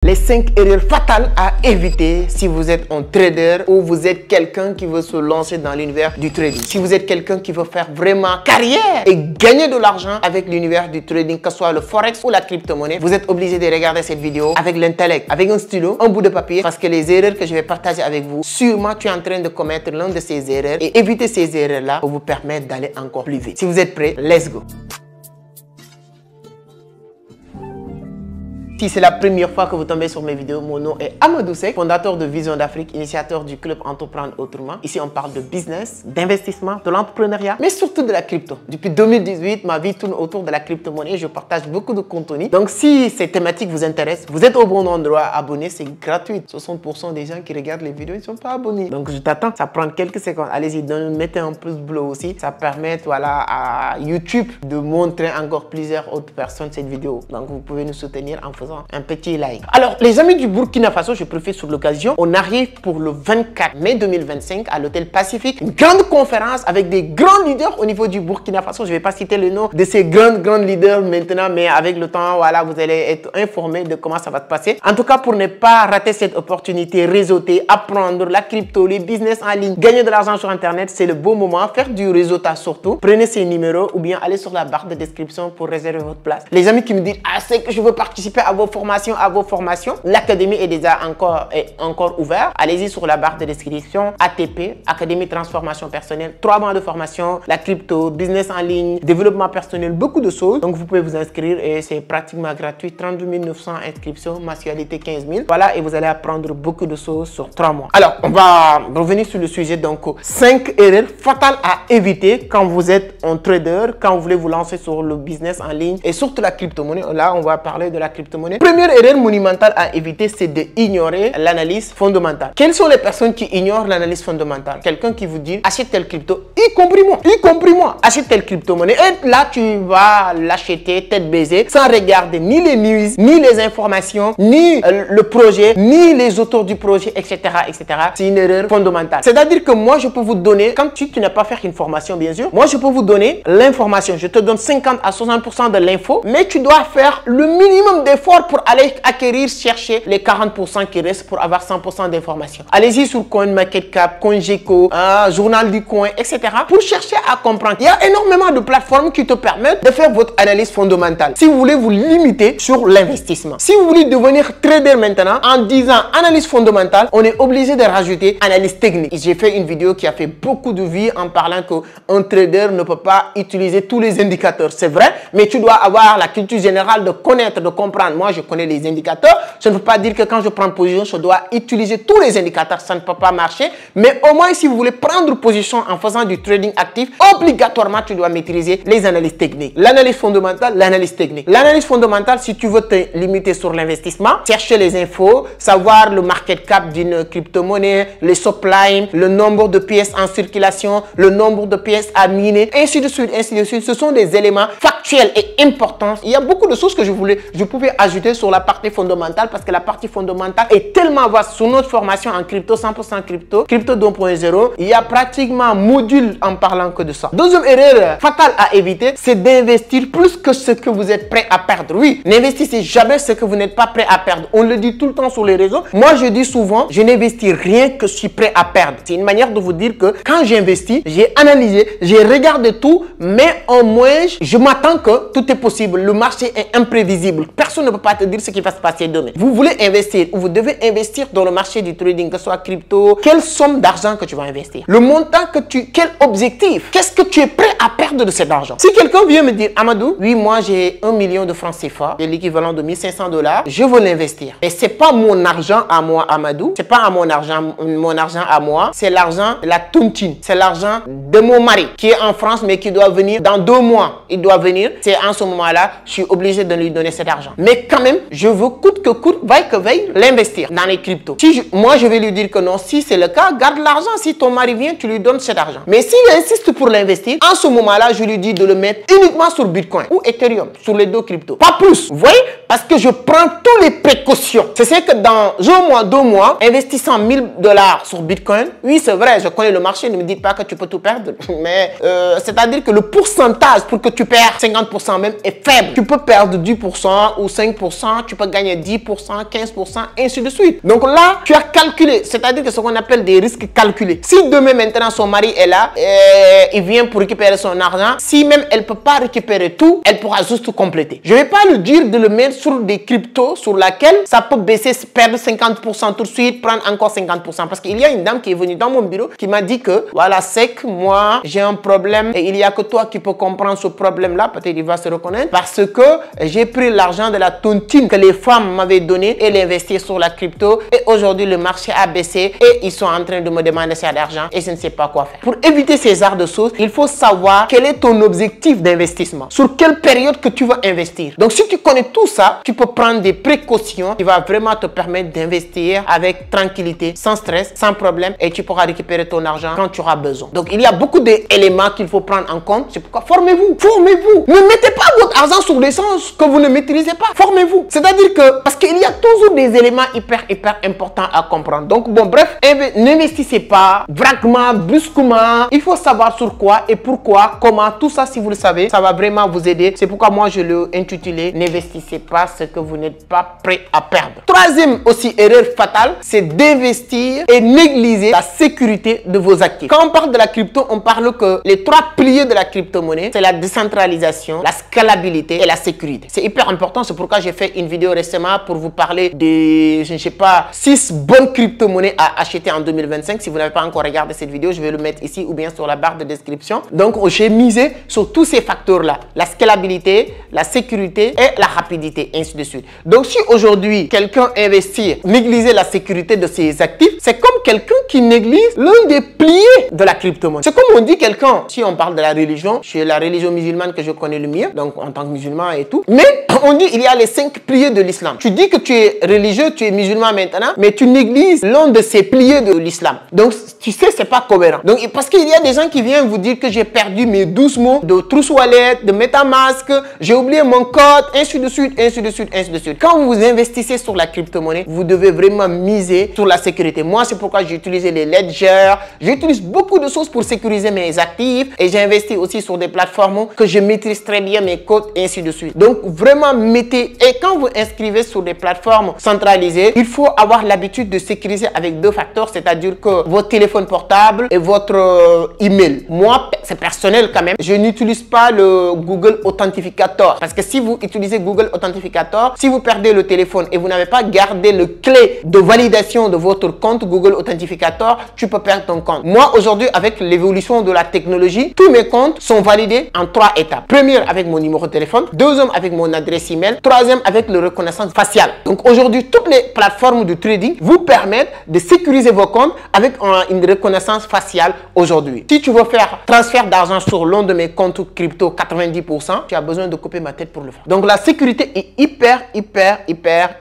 Les 5 erreurs fatales à éviter si vous êtes un trader ou vous êtes quelqu'un qui veut se lancer dans l'univers du trading. Si vous êtes quelqu'un qui veut faire vraiment carrière et gagner de l'argent avec l'univers du trading, que ce soit le forex ou la crypto-monnaie, vous êtes obligé de regarder cette vidéo avec l'intellect, avec un stylo, un bout de papier, parce que les erreurs que je vais partager avec vous, sûrement tu es en train de commettre l'un de ces erreurs et éviter ces erreurs-là pour vous permettre d'aller encore plus vite. Si vous êtes prêts, let's go! Si c'est la première fois que vous tombez sur mes vidéos, mon nom est Amadou Seck, fondateur de Vision d'Afrique, initiateur du club Entreprendre Autrement. Ici, on parle de business, d'investissement, de l'entrepreneuriat, mais surtout de la crypto. Depuis 2018, ma vie tourne autour de la crypto-monnaie et je partage beaucoup de contenu. Donc, si ces thématiques vous intéressent, vous êtes au bon endroit. Abonnez, c'est gratuit. 60% des gens qui regardent les vidéos, ils ne sont pas abonnés. Donc, je t'attends. Ça prend quelques secondes. Allez-y, mettez un pouce bleu aussi. Ça permet, voilà, à YouTube de montrer encore plusieurs autres personnes cette vidéo. Donc, vous pouvez nous soutenir en faisant un petit like. Alors, les amis du Burkina Faso, je profite sur l'occasion. On arrive pour le 24 mai 2025 à l'hôtel Pacifique. Une grande conférence avec des grands leaders au niveau du Burkina Faso. Je ne vais pas citer le nom de ces grands leaders maintenant, mais avec le temps, voilà, vous allez être informés de comment ça va se passer. En tout cas, pour ne pas rater cette opportunité, réseauter, apprendre la crypto, les business en ligne, gagner de l'argent sur Internet, c'est le bon moment. Faire du réseautage surtout. Prenez ces numéros ou bien allez sur la barre de description pour réserver votre place. Les amis qui me disent, ah, c'est que je veux participer à vos formations, l'académie est déjà encore ouverte. Allez-y sur la barre de description. ATP, Académie Transformation Personnelle, 3 mois de formation, la crypto, business en ligne, développement personnel, beaucoup de choses. Donc vous pouvez vous inscrire et c'est pratiquement gratuit. 32 900 inscriptions, mensualité 15 000. Voilà, et vous allez apprendre beaucoup de choses sur 3 mois. Alors, on va revenir sur le sujet. Donc, 5 erreurs fatales à éviter quand vous êtes un trader, quand vous voulez vous lancer sur le business en ligne et surtout la crypto-monnaie. Là, on va parler de la crypto-monnaie. Première erreur monumentale à éviter, c'est d'ignorer l'analyse fondamentale. Quelles sont les personnes qui ignorent l'analyse fondamentale? Quelqu'un qui vous dit achète telle crypto, y compris moi, achète telle crypto-monnaie. Et là, tu vas l'acheter tête baisée sans regarder ni les news, ni les informations, ni le projet, ni les auteurs du projet, etc. etc. C'est une erreur fondamentale. C'est-à-dire que moi, je peux vous donner, quand tu n'as pas fait une formation, bien sûr, moi, je peux vous donner l'information. Je te donne 50 à 60% de l'info, mais tu dois faire le minimum d'efforts pour aller acquérir, chercher les 40% qui restent pour avoir 100% d'informations. Allez-y sur CoinMarketCap, CoinGecko, Journal du Coin, etc. pour chercher à comprendre. Il y a énormément de plateformes qui te permettent de faire votre analyse fondamentale. Si vous voulez vous limiter sur l'investissement. Si vous voulez devenir trader maintenant, en disant analyse fondamentale, on est obligé de rajouter analyse technique. J'ai fait une vidéo qui a fait beaucoup de vues en parlant qu'un trader ne peut pas utiliser tous les indicateurs. C'est vrai, mais tu dois avoir la culture générale de connaître, de comprendre. Moi, je connais les indicateurs. Je ne peux pas dire que quand je prends position, je dois utiliser tous les indicateurs. Ça ne peut pas marcher. Mais au moins, si vous voulez prendre position en faisant du trading actif, obligatoirement, tu dois maîtriser les analyses techniques. L'analyse fondamentale, l'analyse technique. L'analyse fondamentale, si tu veux te limiter sur l'investissement, chercher les infos, savoir le market cap d'une crypto-monnaie, les supply, le nombre de pièces en circulation, le nombre de pièces à miner, ainsi de suite, ainsi de suite. Ce sont des éléments factuels et importants. Il y a beaucoup de choses que je pouvais ajouter sur la partie fondamentale parce que la partie fondamentale est tellement vaste. Sur notre formation en crypto, 100% crypto 2.0, il y a pratiquement un module en parlant que de ça. Deuxième erreur fatale à éviter, c'est d'investir plus que ce que vous êtes prêt à perdre. Oui, n'investissez jamais ce que vous n'êtes pas prêt à perdre. On le dit tout le temps sur les réseaux. Moi, je dis souvent, je n'investis rien que je suis prêt à perdre. C'est une manière de vous dire que quand j'investis, j'ai analysé, j'ai regardé tout, mais au moins, je m'attends que tout est possible. Le marché est imprévisible. Personne ne peut pas te dire ce qui va se passer demain. Vous voulez investir ou vous devez investir dans le marché du trading, que ce soit crypto, quelle somme d'argent que tu vas investir? Le montant quel objectif? Qu'est-ce que tu es prêt à perdre de cet argent? Si quelqu'un vient me dire, Amadou, oui, moi j'ai 1 million de francs CFA, c'est l'équivalent de 1500 $, je veux l'investir. Et c'est pas mon argent à moi, Amadou. C'est pas mon argent à moi. C'est l'argent de la tontine. C'est l'argent de mon mari qui est en France, mais qui doit venir dans 2 mois. Il doit venir. C'est en ce moment-là, je suis obligé de lui donner cet argent. Mais quand même, je veux coûte que coûte, vaille que vaille, l'investir dans les cryptos. Moi, je vais lui dire que non, si c'est le cas, garde l'argent. Si ton mari vient, tu lui donnes cet argent. Mais s'il insiste pour l'investir, en ce moment-là, je lui dis de le mettre uniquement sur Bitcoin ou Ethereum, sur les 2 cryptos. Pas plus. Vous voyez? Parce que je prends toutes les précautions. C'est que dans 1 mois, 2 mois, investissant 1000 $ sur Bitcoin, oui, c'est vrai, je connais le marché, ne me dites pas que tu peux tout perdre. Mais c'est-à-dire que le pourcentage pour que tu perds 50% même est faible. Tu peux perdre 10% ou 5% 5%, tu peux gagner 10%, 15%, ainsi de suite. Donc là, tu as calculé, c'est-à-dire que ce qu'on appelle des risques calculés. Si demain maintenant son mari est là, il vient pour récupérer son argent, si même elle ne peut pas récupérer tout, elle pourra juste compléter. Je ne vais pas lui dire de le mettre sur des cryptos sur laquelle ça peut baisser, perdre 50% tout de suite, prendre encore 50%. Parce qu'il y a une dame qui est venue dans mon bureau qui m'a dit que, voilà, c'est que moi, j'ai un problème et il n'y a que toi qui peux comprendre ce problème-là. Peut-être il va se reconnaître parce que j'ai pris l'argent de la tontine que les femmes m'avaient donné et l'investir sur la crypto et aujourd'hui le marché a baissé et ils sont en train de me demander ça d'argent et je ne sais pas quoi faire. Pour éviter ces genres de choses, il faut savoir quel est ton objectif d'investissement, sur quelle période que tu veux investir. Donc si tu connais tout ça, tu peux prendre des précautions qui vont vraiment te permettre d'investir avec tranquillité, sans stress, sans problème et tu pourras récupérer ton argent quand tu auras besoin. Donc il y a beaucoup d'éléments qu'il faut prendre en compte. C'est pourquoi formez-vous, formez-vous. Ne mettez pas votre argent sur des choses que vous ne maîtrisez pas. Formez-vous. C'est-à-dire que, parce qu'il y a toujours des éléments hyper importants à comprendre. Donc bon, bref, n'investissez pas vaguement, brusquement. Il faut savoir sur quoi et pourquoi, comment, tout ça, si vous le savez, ça va vraiment vous aider. C'est pourquoi moi je l'ai intitulé n'investissez pas ce que vous n'êtes pas prêt à perdre. Troisième aussi erreur fatale, c'est d'investir et négliger la sécurité de vos actifs. Quand on parle de la crypto, on parle que les trois piliers de la crypto-monnaie, c'est la décentralisation, la scalabilité et la sécurité. C'est hyper important, c'est pourquoi j'ai fait une vidéo récemment pour vous parler de, je ne sais pas, 6 bonnes crypto-monnaies à acheter en 2025. Si vous n'avez pas encore regardé cette vidéo, je vais le mettre ici ou bien sur la barre de description. Donc, j'ai misé sur tous ces facteurs-là, la scalabilité, la sécurité et la rapidité, ainsi de suite. Donc, si aujourd'hui, quelqu'un investit, négliger la sécurité de ses actifs, c'est comme quelqu'un qui néglige l'un des piliers de la crypto-monnaie. C'est comme on dit quelqu'un, si on parle de la religion, c'est la religion musulmane que je connais le mieux, donc en tant que musulman et tout. Mais on dit il y a les 5 piliers de l'islam. Tu dis que tu es religieux, tu es musulman maintenant, mais tu négliges l'un de ces piliers de l'islam. Donc, tu sais, c'est pas cohérent. Donc, parce qu'il y a des gens qui viennent vous dire que j'ai perdu mes 12 mots de True Wallet, de MetaMask, j'ai oublié mon code, ainsi de suite, ainsi de suite, ainsi de suite. Quand vous investissez sur la crypto-monnaie, vous devez vraiment miser sur la sécurité. Moi, c'est pourquoi j'ai utilisé les ledgers. J'utilise beaucoup de choses pour sécuriser mes actifs et j'ai investi aussi sur des plateformes que je maîtrise très bien mes codes, ainsi de suite. Donc, vraiment mettez, et quand vous inscrivez sur des plateformes centralisées, il faut avoir l'habitude de sécuriser avec 2 facteurs, c'est-à-dire que votre téléphone portable et votre email. Moi, c'est personnel quand même, je n'utilise pas le Google Authentificator parce que si vous utilisez Google Authentificator, si vous perdez le téléphone et vous n'avez pas gardé le clé de validation de votre compte Google Authentificator, tu peux perdre ton compte. Moi, aujourd'hui, avec l'évolution de la technologie, tous mes comptes sont validés en 3 étapes. Première, avec mon numéro de téléphone. Deuxième, avec mon adresse email. Troisième, avec le reconnaissance faciale. Donc, aujourd'hui, toutes les plateformes de trading vous permettent de sécuriser vos comptes avec une reconnaissance faciale aujourd'hui. Si tu veux faire transfert d'argent sur l'un de mes comptes crypto 90%, tu as besoin de couper ma tête pour le faire. Donc, la sécurité est hyper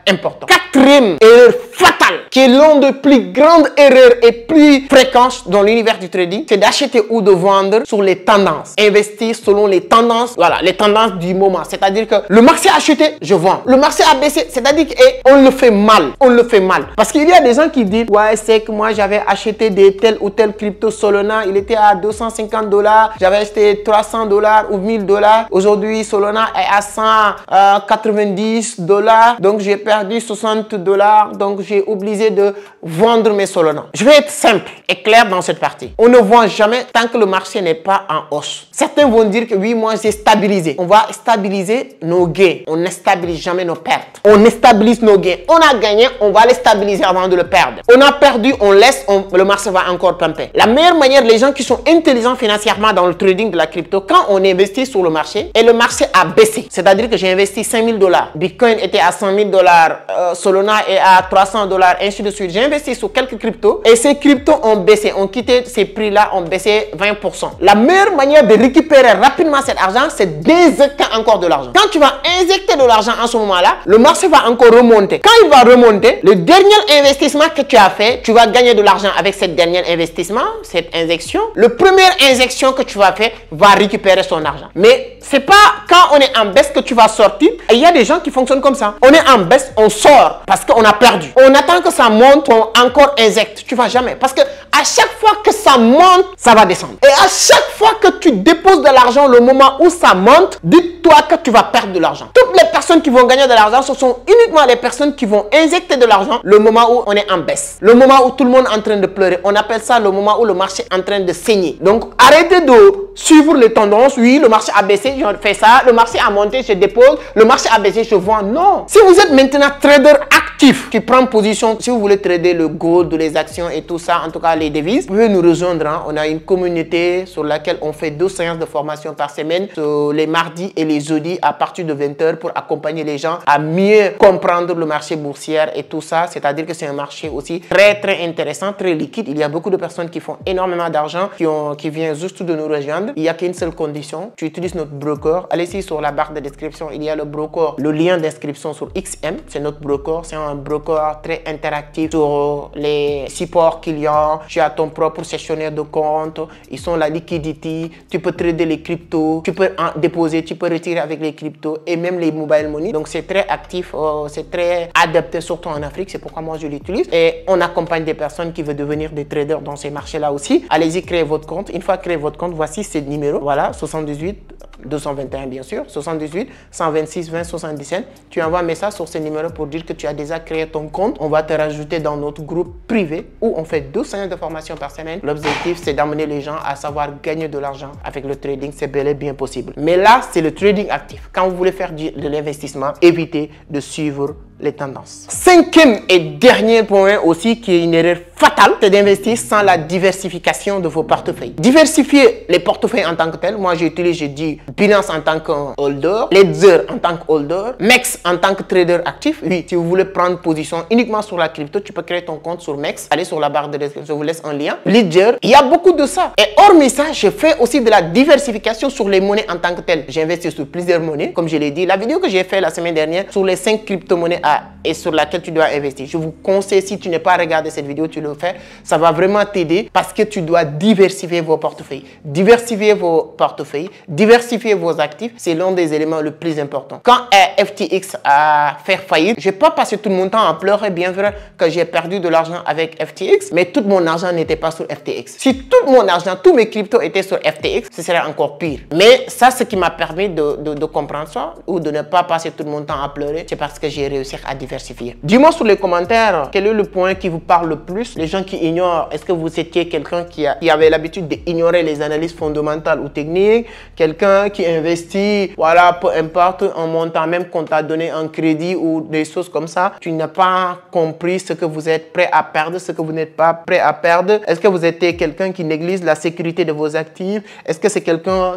importante. Quatrième erreur fatale, qui est l'une des plus grandes erreurs et plus fréquentes dans l'univers du trading, c'est d'acheter ou de vendre sur les tendances. Investir selon les tendances, voilà, les tendances du moment. C'est-à-dire que le marché a acheté, je vends. Le marché a baissé, c'est-à-dire qu'on le fait mal. On le fait mal. Parce qu'il y a des gens qui disent, ouais, c'est que moi, j'avais acheté des tel ou tel crypto Solana, il était à 250 $, j'avais acheté 300 $ ou 1000 $. Aujourd'hui, Solana est à 190 $, donc j'ai perdu 60 $, donc j'ai obligé de vendre mes Solana. Je vais être simple et clair dans cette partie. On ne vend jamais tant que le marché n'est pas en hausse. Certains vont dire que oui, moi j'ai stabilisé. On va stabiliser nos gains. On ne stabilise jamais nos pertes. On stabilise nos gains. On a gagné, on va les stabiliser avant de le perdre. On a perdu, on laisse, le marché va encore pumper. La meilleure manière, les gens qui sont intelligents financièrement dans le trading de la crypto, quand on investit sur le marché et le marché a baissé, c'est-à-dire que j'ai investi 5000 $, Bitcoin était à 100 000 $, Solana est à 300 $, ainsi de suite. J'ai investi sur quelques cryptos et ces cryptos ont baissé, ont quitté ces prix-là, ont baissé 20%. La meilleure manière de récupérer rapidement cet argent, c'est d'injecter encore de l'argent. Quand tu vas injecter de l'argent en ce moment-là, le marché va encore remonter. Quand il va remonter, le dernier investissement que tu as fait, tu vas gagner de l'argent avec cette dernière investissement, cette injection. Le première injection que tu vas faire va récupérer son argent. Mais c'est pas quand on est en baisse que tu vas sortir. Et il y a des gens qui fonctionnent comme ça. On est en baisse, on sort parce qu'on a perdu. On attend que ça monte, on encore injecte. Tu vas jamais. Parce que à À chaque fois que ça monte, ça va descendre. Et à chaque fois que tu déposes de l'argent, le moment où ça monte, dis-toi que tu vas perdre de l'argent. Toutes les personnes qui vont gagner de l'argent, ce sont uniquement les personnes qui vont injecter de l'argent le moment où on est en baisse. Le moment où tout le monde est en train de pleurer. On appelle ça le moment où le marché est en train de saigner. Donc, arrêtez de suivre les tendances. Oui, le marché a baissé, je fais ça. Le marché a monté, je dépose. Le marché a baissé, je vends. Non. Si vous êtes maintenant trader actif qui prend position, si vous voulez trader le gold, les actions et tout ça, en tout cas les devises, vous pouvez nous rejoindre. Hein. On a une communauté sur laquelle on fait 2 séances de formation par semaine, les mardis et les jeudis à partir de 20 h pour accompagner les gens à mieux comprendre le marché boursier et tout ça. C'est-à-dire que c'est un marché aussi très intéressant, très liquide. Il y a beaucoup de personnes qui font énormément d'argent, qui viennent juste de nous rejoindre. Il n'y a qu'une seule condition, tu utilises notre broker. Allez ici sur la barre de description, il y a le broker, le lien d'inscription sur XM, c'est notre broker, c'est un broker très interactif sur les supports clients. Tu as ton propre gestionnaire de compte, ils sont la liquidity, tu peux trader les cryptos, tu peux en déposer, tu peux retirer avec les cryptos et même les mobile money. Donc c'est très actif, c'est très adapté surtout en Afrique, c'est pourquoi moi je l'utilise. Et on accompagne des personnes qui veulent devenir des traders dans ces marchés-là aussi. Allez-y, créez votre compte. Une fois créé votre compte, voici ces numéros. Voilà, 78 221 bien sûr, 78 126 20 77. Tu envoies un message sur ces numéros pour dire que tu as déjà créé ton compte. On va te rajouter dans notre groupe privé où on fait 2 séances de formation par semaine. L'objectif, c'est d'amener les gens à savoir gagner de l'argent avec le trading. C'est bel et bien possible. Mais là, c'est le trading actif. Quand vous voulez faire de l'investissement, évitez de suivre les tendances. 5e et dernier point aussi qui est une erreur fatale, c'est d'investir sans la diversification de vos portefeuilles. Diversifier les portefeuilles en tant que tel. Moi, j'utilise, je dis Binance en tant que holder, Ledger en tant que holder, MEX en tant que trader actif. Oui, si vous voulez prendre position uniquement sur la crypto, tu peux créer ton compte sur MEX. Allez sur la barre de description, je vous laisse un lien. Ledger, il y a beaucoup de ça. Et hormis ça, je fais aussi de la diversification sur les monnaies en tant que telles. J'investis sur plusieurs monnaies, comme je l'ai dit. La vidéo que j'ai fait la semaine dernière sur les 5 crypto-monnaies et sur laquelle tu dois investir. Je vous conseille, si tu n'as pas regardé cette vidéo, tu le fais. Ça va vraiment t'aider parce que tu dois diversifier vos portefeuilles. Diversifier vos portefeuilles, diversifier vos actifs, c'est l'un des éléments le plus importants. Quand FTX a fait faillite, je n'ai pas passé tout mon temps à pleurer, bien vrai que j'ai perdu de l'argent avec FTX, mais tout mon argent n'était pas sur FTX. Si tout mon argent, tous mes cryptos étaient sur FTX, ce serait encore pire. Mais ça, ce qui m'a permis de comprendre ça ou de ne pas passer tout mon temps à pleurer, c'est parce que j'ai réussi à diversifier. Dis-moi sur les commentaires, quel est le point qui vous parle le plus? Les gens qui ignorent, est-ce que vous étiez quelqu'un qui avait l'habitude d'ignorer les analyses fondamentales ou techniques? Quelqu'un qui investit, voilà, peu importe, un montant même qu'on t'a donné un crédit ou des choses comme ça, tu n'as pas compris ce que vous êtes prêt à perdre, ce que vous n'êtes pas prêt à perdre? Est-ce que vous êtes quelqu'un qui néglige la sécurité de vos actifs? Est-ce que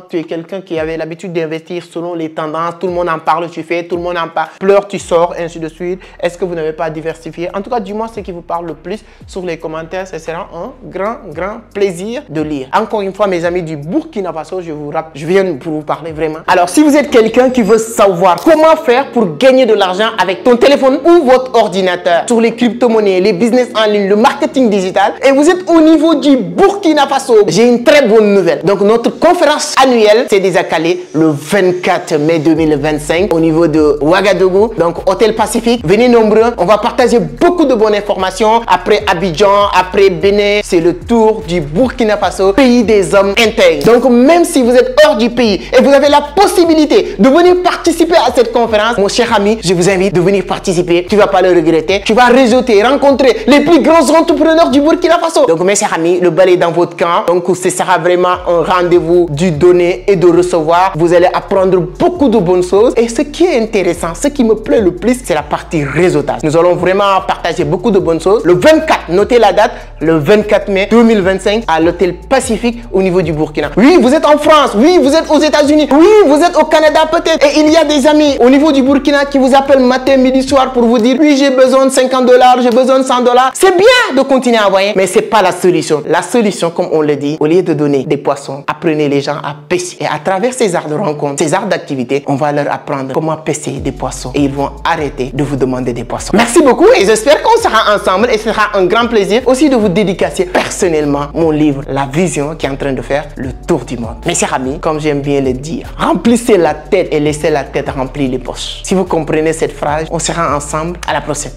tu es quelqu'un qui avait l'habitude d'investir selon les tendances? Tout le monde en parle, tu fais, tout le monde en parle, pleure, tu sors, ainsi de suite. Est-ce que vous n'avez pas diversifié? En tout cas, dis-moi ce qui vous parle le plus sur les commentaires. Ce sera un grand plaisir de lire. Encore une fois, mes amis du Burkina Faso, je viens pour vous parler vraiment. Alors, si vous êtes quelqu'un qui veut savoir comment faire pour gagner de l'argent avec ton téléphone ou votre ordinateur sur les crypto-monnaies, les business en ligne, le marketing digital, et vous êtes au niveau du Burkina Faso, j'ai une très bonne nouvelle. Donc, notre conférence annuelle s'est déjà calée le 24 mai 2025 au niveau de Ouagadougou, donc Hôtel Pacifique. Venez nombreux, on va partager beaucoup de bonnes informations. Après Abidjan, après Bénin, c'est le tour du Burkina Faso, pays des hommes intègres. Donc même si vous êtes hors du pays et vous avez la possibilité de venir participer à cette conférence, mon cher ami, je vous invite de venir participer. Tu ne vas pas le regretter. Tu vas réseauter, rencontrer les plus grands entrepreneurs du Burkina Faso. Donc mes chers amis, le bal est dans votre camp. Donc ce sera vraiment un rendez-vous du donner et de recevoir. Vous allez apprendre beaucoup de bonnes choses. Et ce qui est intéressant, ce qui me plaît le plus, c'est la partie réseautage. Nous allons vraiment partager beaucoup de bonnes choses. Le 24, notez la date, le 24 mai 2025 à l'hôtel Pacifique au niveau du Burkina. Oui, vous êtes en France. Oui, vous êtes aux États-Unis. Oui, vous êtes au Canada peut-être. Et il y a des amis au niveau du Burkina qui vous appellent matin, midi, soir pour vous dire oui, j'ai besoin de 50 $, j'ai besoin de 100 $. C'est bien de continuer à envoyer, mais c'est pas la solution. La solution, comme on le dit, au lieu de donner des poissons, apprenez les gens à pêcher. Et à travers ces arts de rencontre, ces arts d'activité, on va leur apprendre comment pêcher des poissons. Et ils vont arrêter de vous demander des poissons. Merci beaucoup et j'espère qu'on sera ensemble et ce sera un grand plaisir aussi de vous dédicacer personnellement mon livre La Vision qui est en train de faire le tour du monde. Mes chers amis, comme j'aime bien le dire, remplissez la tête et laissez la tête remplir les poches. Si vous comprenez cette phrase, on sera ensemble à la prochaine.